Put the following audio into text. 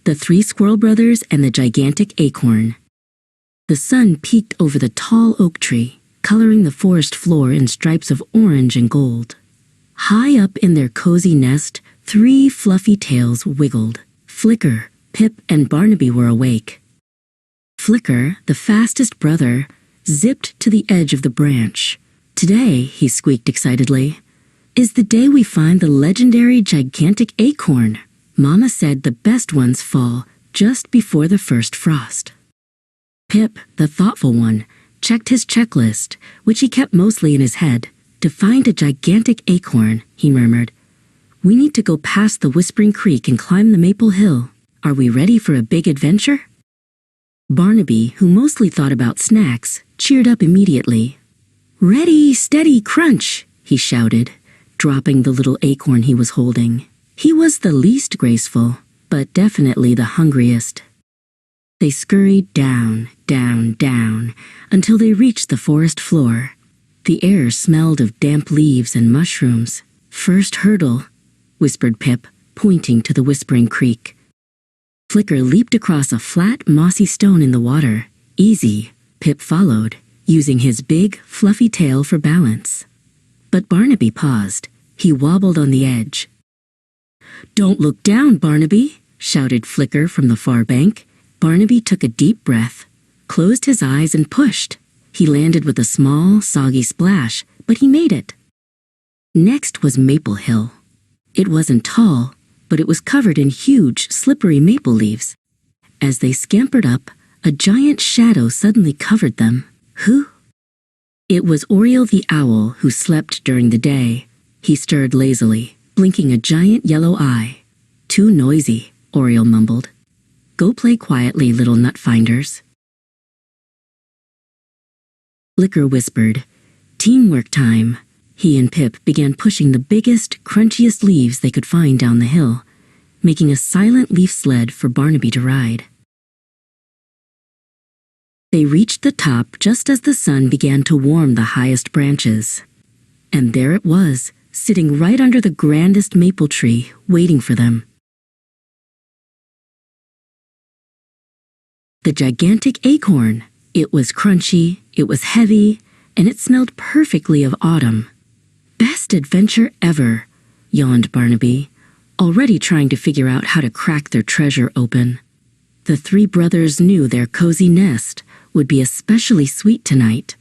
The Three Squirrel Brothers and the Gigantic Acorn. The sun peeked over the tall oak tree, coloring the forest floor in stripes of orange and gold. High up in their cozy nest, 3 fluffy tails wiggled. Flicker, Pip, and Barnaby were awake. Flicker, the fastest brother, zipped to the edge of the branch. "Today," he squeaked excitedly, "is the day we find the legendary gigantic acorn. Mama said the best ones fall just before the first frost." Pip, the thoughtful one, checked his checklist, which he kept mostly in his head. "To find a gigantic acorn," he murmured, "we need to go past the Whispering Creek and climb the Maple Hill. Are we ready for a big adventure?" Barnaby, who mostly thought about snacks, cheered up immediately. "Ready, steady, crunch!" he shouted, dropping the little acorn he was holding. He was the least graceful, but definitely the hungriest. They scurried down, down, down, until they reached the forest floor. The air smelled of damp leaves and mushrooms. "First hurdle," whispered Pip, pointing to the Whispering Creek. Flicker leaped across a flat, mossy stone in the water. "Easy," Pip followed, using his big, fluffy tail for balance. But Barnaby paused. He wobbled on the edge. "Don't look down, Barnaby," shouted Flicker from the far bank. Barnaby took a deep breath, closed his eyes, and pushed. He landed with a small, soggy splash, but he made it. Next was Maple Hill. It wasn't tall, but it was covered in huge, slippery maple leaves. As they scampered up, a giant shadow suddenly covered them. Who? It was Oriole the owl, who slept during the day. He stirred lazily, blinking a giant yellow eye. "Too noisy," Oriole mumbled. "Go play quietly, little nut finders." Flicker whispered, "Teamwork time." He and Pip began pushing the biggest, crunchiest leaves they could find down the hill, making a silent leaf sled for Barnaby to ride. They reached the top just as the sun began to warm the highest branches. And there it was, sitting right under the grandest maple tree, waiting for them. The gigantic acorn. It was crunchy, it was heavy, and it smelled perfectly of autumn. "Best adventure ever," yawned Barnaby, already trying to figure out how to crack their treasure open. The 3 brothers knew their cozy nest would be especially sweet tonight,